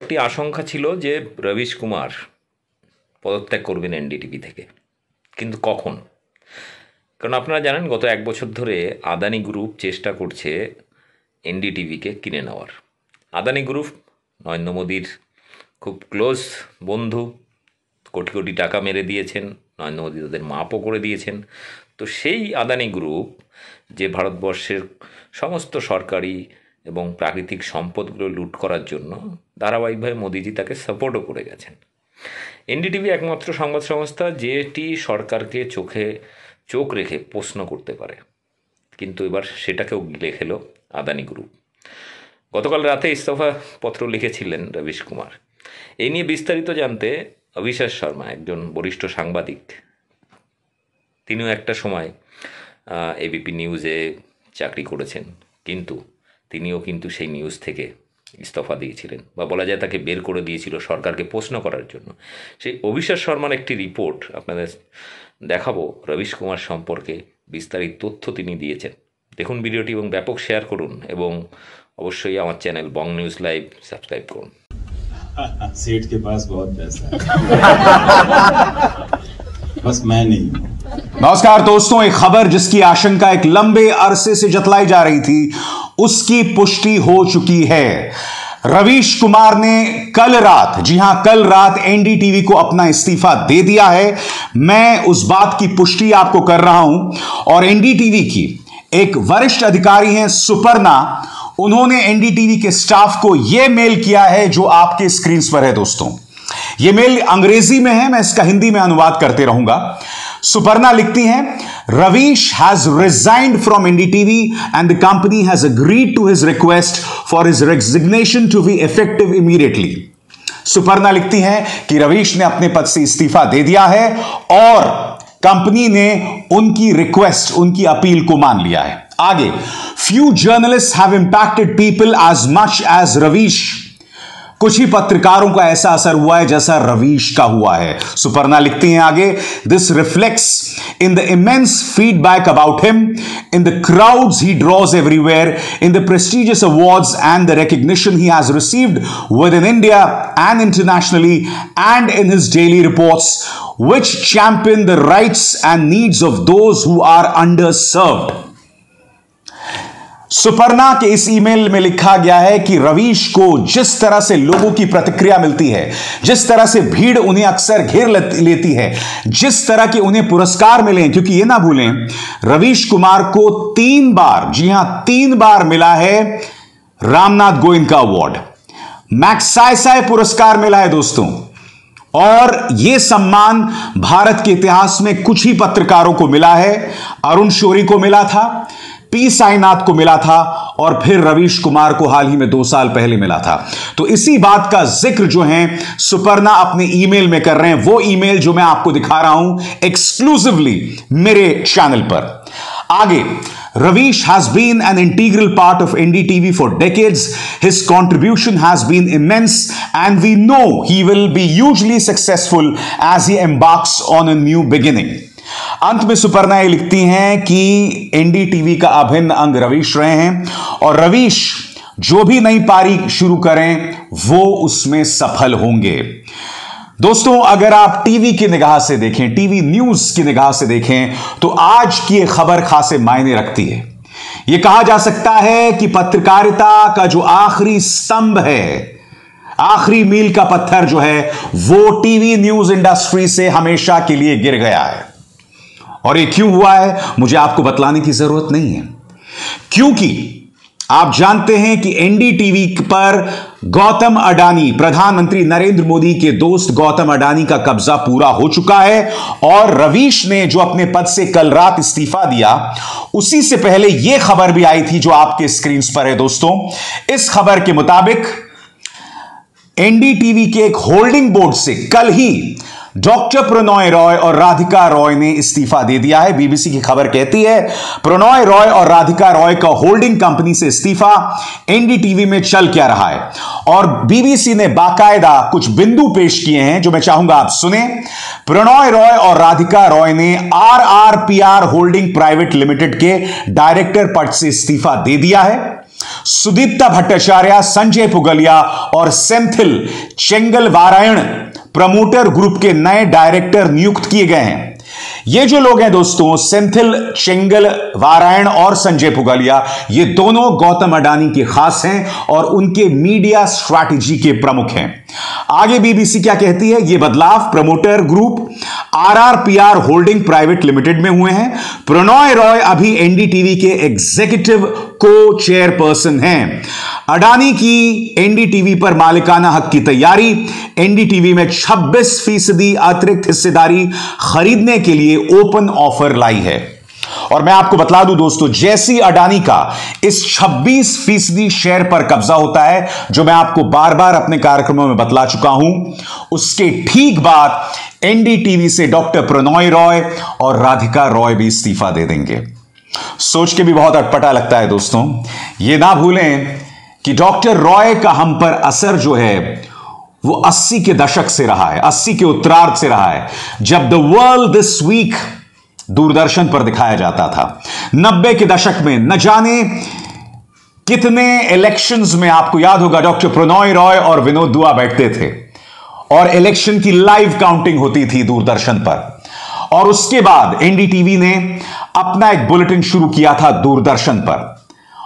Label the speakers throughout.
Speaker 1: একটি আশঙ্কা ছিল যে রবিশ কুমার পদত্যাগ করবেন এনডিটিভি থেকে, কিন্তু কখন? কারণ আপনারা জানেন গত এক বছর ধরে আদানি গ্রুপ চেষ্টা করছে এনডিটিভিকে কিনে নেওয়ার। আদানি গ্রুপ নরেন্দ্র মোদীর খুব ক্লোজ বন্ধু, কোটি কোটি টাকা মেরে দিয়েছেন, নরেন্দ্র মোদী তাদের মাপও করে দিয়েছেন। তো সেই আদানি গ্রুপ যে ভারতবর্ষের সমস্ত সরকারি এবং প্রাকৃতিক সম্পদগুলো লুট করার জন্য ধারাবাহিকভাবে মোদিজি তাকে সাপোর্টও করে গেছেন। এনডিটিভি একমাত্র সংবাদ সংস্থা যেটি সরকারকে চোখ রেখে প্রশ্ন করতে পারে, কিন্তু এবার সেটাকেও গিলে খেলো আদানি গ্রুপ। গতকাল রাতে ইস্তফা পত্র লিখেছিলেন রবিশ কুমার। এই নিয়ে বিস্তারিত জানতে অভিষেক শর্মা, একজন বরিষ্ঠ সাংবাদিক, তিনিও একটা সময় এবিপি নিউজে চাকরি করেছেন, কিন্তু তিনিও সেই নিউজ থেকে ইস্তফা দিয়েছিলেন, বা বলা যায় তাকে বের করে দিয়েছিল সরকারকে প্রশ্ন করার জন্য। সেই অভিষেক শর্মার একটি রিপোর্ট আপনাদের দেখাবো রবিশ কুমার সম্পর্কে, বিস্তারিত তথ্য তিনি দিয়েছেন। দেখুন ভিডিওটি এবং ব্যাপক শেয়ার করুন, এবং অবশ্যই আমার চ্যানেল বং নিউজ লাইভ সাবস্ক্রাইব করুন।
Speaker 2: सेठ के पास बहुत पैसा है बस मैं नहीं।
Speaker 3: नमस्कार दोस्तों, एक खबर जिसकी आशंका एक लंबे अरसे से जतलाई जा रही थी, उसकी पुष्टि हो चुकी है। रवीश कुमार ने कल रात, जी हां कल रात, एनडीटीवी को अपना इस्तीफा दे दिया है। मैं उस बात की पुष्टि आपको कर रहा हूं। और एनडीटीवी की एक वरिष्ठ अधिकारी हैं सुपर्णा, उन्होंने एनडीटीवी के स्टाफ को यह मेल किया है जो आपके स्क्रीन पर है दोस्तों। यह मेल अंग्रेजी में है, मैं इसका हिंदी में अनुवाद करते रहूंगा। सुपर्णा लिखती हैं, Ravish has resigned from NDTV and the company has agreed to his request for his resignation to be effective immediately. Suparna लिखती हैं कि रवीश ने अपने पद से इस्तीफा दे दिया है और कंपनी ने उनकी रिक्वेस्ट, उनकी अपील को मान लिया है। आगे, few journalists have impacted people as much as Ravish. कुछ ही पत्रकारों का ऐसा असर हुआ है जैसा रवीश का हुआ है। सुपर्णा लिखती हैं आगे, this reflects in the immense feedback about him, in the crowds he draws everywhere, in the prestigious awards and the recognition he has received within India and internationally, and in his daily reports which champion the rights and needs of those who are underserved। Suparna के इस email में लिखा गया है कि रवीश को जिस तरह से लोगों की प्रतिक्रिया मिलती है, जिस तरह से भीड़ उन्हें अक्सर घेर लेती है, जिस तरह के उन्हें पुरस्कार मिले, क्योंकि ये ना भूलें रवीश कुमार को 3 बार, जी हां 3 बार मिला है रामनाथ गोविंद का अवार्ड, मैग्सेसे पुरस्कार मिला है दोस्तों। और यह सम्मान भारत के इतिहास में कुछ ही पत्रकारों को मिला है। अरुण शौरी को मिला था, पी साईनाथ को मिला था, और फिर रवीश कुमार को हाल ही में 2 साल पहले मिला था। तो इसी बात का जिक्र जो है सुपर्णा अपने ईमेल में कर रहे हैं, वो ईमेल जो मैं आपको दिखा रहा हूं एक्सक्लूसिवली मेरे चैनल पर। आगे, Ravish has been an integral part of NDTV for decades. His contribution has been immense and we know he will be hugely successful as he embarks on a new beginning. अंत में सुपर्णा ये लिखती हैं कि NDTV का अभिन्न अंग रवीश रहे हैं और रवीश जो भी नई पारी शुरू करें वो उसमें सफल होंगे। दोस्तों, अगर आप टीवी की निगाह से देखें, टीवी न्यूज की निगाह से देखें, तो आज की यह खबर खासे मायने रखती है। यह कहा जा सकता है कि पत्रकारिता का जो आखिरी स्तंभ है, आखिरी मील का पत्थर जो है, वो टीवी न्यूज इंडस्ट्री से हमेशा के लिए गिर गया है। और ये क्यों हुआ है मुझे आपको बतलाने की जरूरत नहीं है, क्योंकि आप जानते हैं कि एनडीटीवी पर गौतम अडानी, प्रधानमंत्री नरेंद्र मोदी के दोस्त गौतम अडानी का कब्जा पूरा हो चुका है। और रवीश ने जो अपने पद से कल रात इस्तीफा दिया, उसी से पहले यह खबर भी आई थी जो आपके स्क्रीन पर है दोस्तों। इस खबर के मुताबिक एनडीटीवी के एक होल्डिंग बोर्ड से कल ही डॉक्टर प्रणॉय रॉय और राधिका रॉय ने इस्तीफा दे दिया है। बीबीसी की खबर कहती है, प्रणॉय रॉय और राधिका रॉय का होल्डिंग कंपनी से इस्तीफा एनडीटीवी में चल क्या रहा है। और बीबीसी ने बाकायदा कुछ बिंदु पेश किए हैं जो मैं चाहूंगा आप सुने। प्रणॉय रॉय और राधिका रॉय ने आरआरपीआर होल्डिंग प्राइवेट लिमिटेड के डायरेक्टर पद से इस्तीफा दे दिया है। सुदीप्ता भट्टाचार्य, संजय पुगलिया और सेंथिल चेंगलवारायण प्रमोटर ग्रुप के नए डायरेक्टर नियुक्त किए गए हैं। ये जो लोग हैं दोस्तों, सेंथिल चेंगलवारायण और संजय पुगलिया, ये दोनों गौतम अडानी के खास हैं और उनके मीडिया स्ट्रैटेजी के प्रमुख हैं। आगे बीबीसी क्या कहती है, ये बदलाव promoter group RRPR holding private limited में हुए हैं। प्रणॉय रॉय अभी एनडीटीवी के एग्जीक्यूटिव को चेयरपर्सन हैं। अडानी की एनडीटीवी पर मालिकाना हक की तैयारी, एनडीटीवी में 26% अतिरिक्त हिस्सेदारी खरीदने के लिए ओपन ऑफर लाई है। और मैं आपको बतला दूं दोस्तों, जैसी अडानी का इस 26% शेयर पर कब्जा होता है, जो मैं आपको बार बार अपने कार्यक्रमों में बतला चुका हूं, उसके ठीक बाद एनडीटीवी से डॉक्टर प्रणॉय रॉय और राधिका रॉय भी इस्तीफा दे देंगे। सोच के भी बहुत अटपटा लगता है दोस्तों। यह ना भूलें कि डॉक्टर रॉय का हम पर असर जो है वो 80 के दशक से रहा है, 80 के उत्तरार्ध से रहा है, जब the world this week Doordarshan पर दिखाया जाता था। 90 के दशक में न जाने कितने इलेक्शंस में, आपको याद होगा, डॉक्टर प्रणॉय रॉय और विनोद दुआ बैठते थे और इलेक्शन की लाइव काउंटिंग होती थी दूरदर्शन पर। और उसके बाद एनडीटीवी ने अपना एक बुलेटिन शुरू किया था दूरदर्शन पर,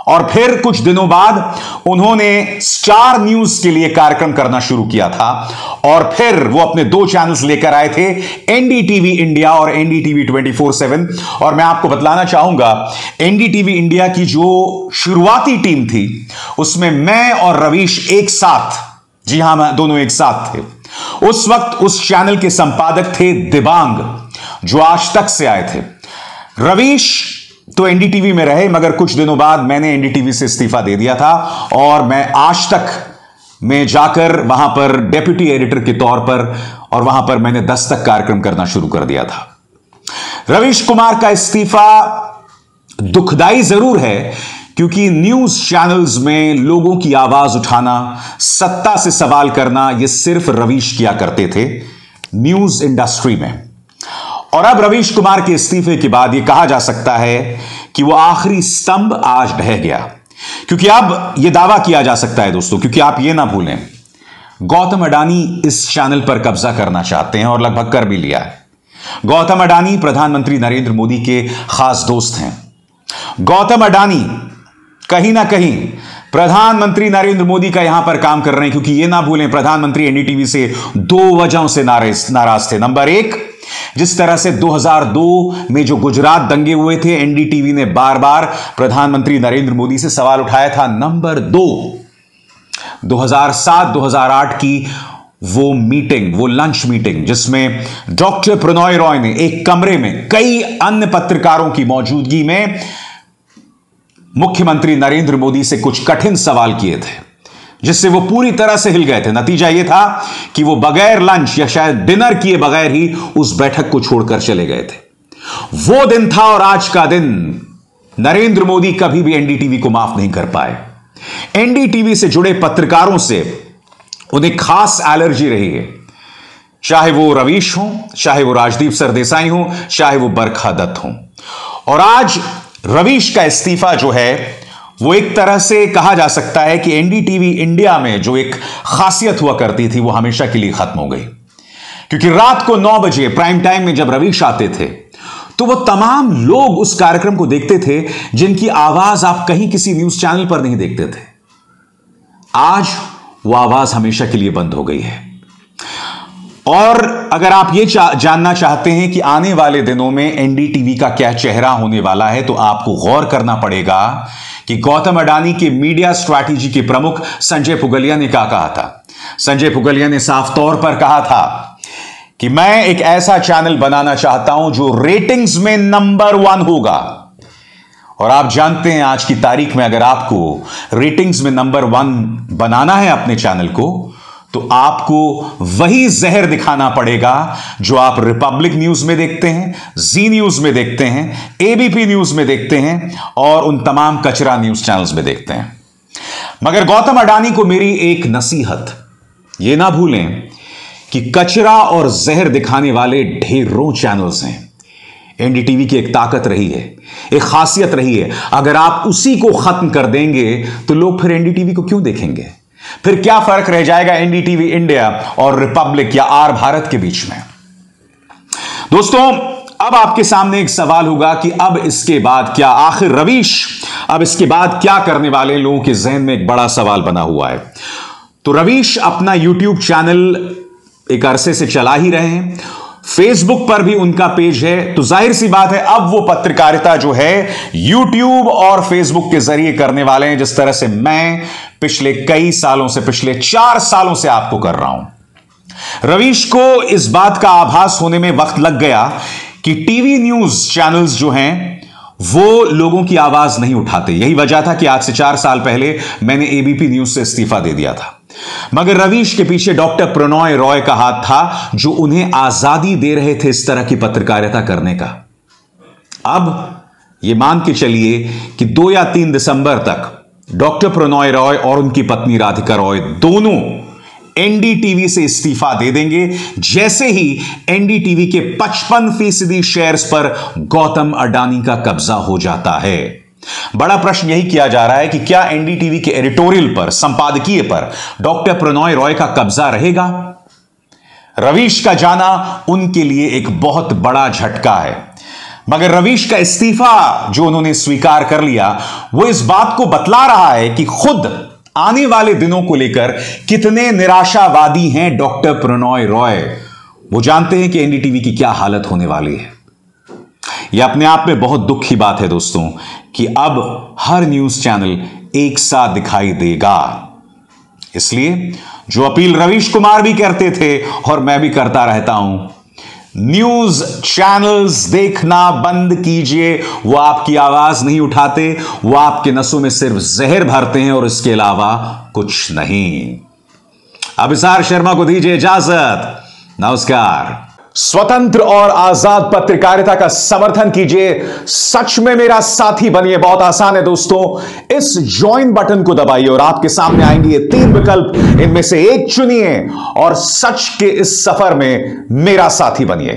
Speaker 3: और फिर कुछ दिनों बाद उन्होंने स्टार न्यूज के लिए कार्यक्रम करना शुरू किया था। और फिर वो अपने 2 चैनल्स लेकर आए थे, एनडीटीवी इंडिया और एनडीटीवी 24/7। और मैं आपको बतलाना चाहूंगा, एनडीटीवी इंडिया की जो शुरुआती टीम थी, उसमें मैं और रवीश एक साथ, जी हां, मैं दोनों एक साथ थे। उस वक्त उस चैनल के संपादक थे दिबांग, जो आज तक से आए थे। रवीश तो एनडीटीवी में रहे, मगर कुछ दिनों बाद मैंने एनडीटीवी से इस्तीफा दे दिया था और मैं आज तक में जाकर वहां पर डेप्यूटी एडिटर के तौर पर, और वहां पर मैंने 10 तक कार्यक्रम करना शुरू कर दिया था। रवीश कुमार का इस्तीफा दुखदाई जरूर है, क्योंकि न्यूज चैनल्स में लोगों की आवाज उठाना, सत्ता से सवाल करना, यह सिर्फ रवीश किया करते थे न्यूज इंडस्ट्री में। और अब रवीश कुमार के इस्तीफे के बाद यह कहा जा सकता है कि वह आखिरी स्तंभ आज ढह गया, क्योंकि अब यह दावा किया जा सकता है दोस्तों, क्योंकि आप यह ना भूलें, गौतम अडानी इस चैनल पर कब्जा करना चाहते हैं और लगभग कर भी लिया है। गौतम अडानी प्रधानमंत्री नरेंद्र मोदी के खास दोस्त हैं। गौतम अडानी कहीं ना कहीं प्रधानमंत्री नरेंद्र मोदी का यहां पर काम कर रहे हैं, क्योंकि यह ना भूलें, प्रधानमंत्री एनडीटीवी से 2 वजहों से नाराज थे। नंबर 1, जिस तरह से 2002 में जो गुजरात दंगे हुए थे, एनडीटीवी ने बार बार प्रधानमंत्री नरेंद्र मोदी से सवाल उठाया था। नंबर 2, 2007-2008 की वो मीटिंग, वो लंच मीटिंग, जिसमें डॉक्टर प्रणॉय रॉय ने एक कमरे में कई अन्य पत्रकारों की मौजूदगी में मुख्यमंत्री नरेंद्र मोदी से कुछ कठिन सवाल किए थे, जिससे वो पूरी तरह से हिल गए थे। नतीजा यह था कि वो बगैर लंच या शायद डिनर किए बगैर ही उस बैठक को छोड़कर चले गए थे। वो दिन था और आज का दिन नरेंद्र मोदी कभी भी एनडीटीवी को माफ नहीं कर पाए। एनडीटीवी से जुड़े पत्रकारों से उन्हें खास एलर्जी रही है, चाहे वो रवीश हो, चाहे वो राजदीप सरदेसाई हो, चाहे वो बरखा दत्त हो। और आज रवीश का इस्तीफा जो है, वो एक तरह से कहा जा सकता है कि एनडीटीवी इंडिया में जो एक खासियत हुआ करती थी, वो हमेशा के लिए खत्म हो गई। क्योंकि रात को 9 बजे प्राइम टाइम में जब रवीश आते थे, तो वो तमाम लोग उस कार्यक्रम को देखते थे जिनकी आवाज आप कहीं किसी न्यूज चैनल पर नहीं देखते थे। आज वो आवाज हमेशा के लिए बंद हो गई है। और अगर आप ये जानना चाहते हैं कि आने वाले दिनों में एनडीटीवी का क्या चेहरा होने वाला है, तो आपको गौर करना पड़ेगा कि गौतम अडानी के मीडिया स्ट्रैटेजी के प्रमुख संजय पुगलिया ने क्या कहा था। संजय पुगलिया ने साफ तौर पर कहा था कि मैं एक ऐसा चैनल बनाना चाहता हूं जो रेटिंग्स में नंबर 1 होगा। और आप जानते हैं, आज की तारीख में अगर आपको रेटिंग्स में नंबर 1 बनाना है अपने चैनल को, तो आपको वही जहर दिखाना पड़ेगा जो आप रिपब्लिक न्यूज में देखते हैं, जी न्यूज में देखते हैं, एबीपी न्यूज में देखते हैं और उन तमाम कचरा न्यूज चैनल्स में देखते हैं। मगर गौतम अडानी को मेरी एक नसीहत, यह ना भूलें कि कचरा और जहर दिखाने वाले ढेरों चैनल्स हैं। एनडीटीवी की एक ताकत रही है, एक खासियत रही है। अगर आप उसी को खत्म कर देंगे तो लोग फिर एनडीटीवी को क्यों देखेंगे? फिर क्या फर्क रह जाएगा एनडीटीवी इंडिया और रिपब्लिक या आर भारत के बीच में? दोस्तों, अब आपके सामने एक सवाल होगा कि अब इसके बाद क्या? आखिर रवीश अब इसके बाद क्या करने वाले? लोगों के जहन में एक बड़ा सवाल बना हुआ है। तो रवीश अपना यूट्यूब चैनल एक अरसे से चला ही रहे हैं, फेसबुक पर भी उनका पेज है, तो जाहिर सी बात है अब वो पत्रकारिता जो है यूट्यूब और फेसबुक के जरिए करने वाले हैं, जिस तरह से मैं पिछले कई सालों से, पिछले 4 सालों से आपको कर रहा हूं। रवीश को इस बात का आभास होने में वक्त लग गया कि टीवी न्यूज चैनल्स जो हैं वो लोगों की आवाज नहीं उठाते। यही वजह था कि आज से 4 साल पहले मैंने एबीपी न्यूज से इस्तीफा दे दिया था। मगर रवीश के पीछे डॉक्टर प्रणॉय रॉय का हाथ था, जो उन्हें आजादी दे रहे थे इस तरह की पत्रकारिता करने का। अब यह मान के चलिए कि 2 या 3 दिसंबर तक डॉक्टर प्रणॉय रॉय और उनकी पत्नी राधिका रॉय दोनों एनडीटीवी से इस्तीफा दे देंगे, जैसे ही एनडीटीवी के 55% शेयर्स पर गौतम अडानी का कब्जा हो जाता है। बड़ा प्रश्न यही किया जा रहा है कि क्या एनडीटीवी के एडिटोरियल पर, संपादकीय पर डॉक्टर प्रणॉय रॉय का कब्जा रहेगा? रवीश का जाना उनके लिए एक बहुत बड़ा झटका है। मगर रवीश का इस्तीफा जो उन्होंने स्वीकार कर लिया, वो इस बात को बतला रहा है कि खुद आने वाले दिनों को लेकर कितने निराशावादी हैं डॉक्टर प्रणॉय रॉय। वो जानते हैं कि एनडीटीवी की क्या हालत होने वाली है। यह अपने आप में बहुत दुख की बात है दोस्तों कि अब हर न्यूज चैनल एक साथ दिखाई देगा। इसलिए जो अपील रवीश कुमार भी करते थे और मैं भी करता रहता हूं, न्यूज चैनल्स देखना बंद कीजिए। वो आपकी आवाज नहीं उठाते, वो आपके नसों में सिर्फ जहर भरते हैं और इसके अलावा कुछ नहीं। अभिसार शर्मा को दीजिए इजाजत। नमस्कार। स्वतंत्र और आजाद पत्रकारिता का समर्थन कीजिए, सच में मेरा साथी बनिए। बहुत आसान है दोस्तों, इस ज्वाइन बटन को दबाइए और आपके सामने आएंगे ये 3 विकल्प, इनमें से एक चुनिए और सच के इस सफर में मेरा साथी बनिए।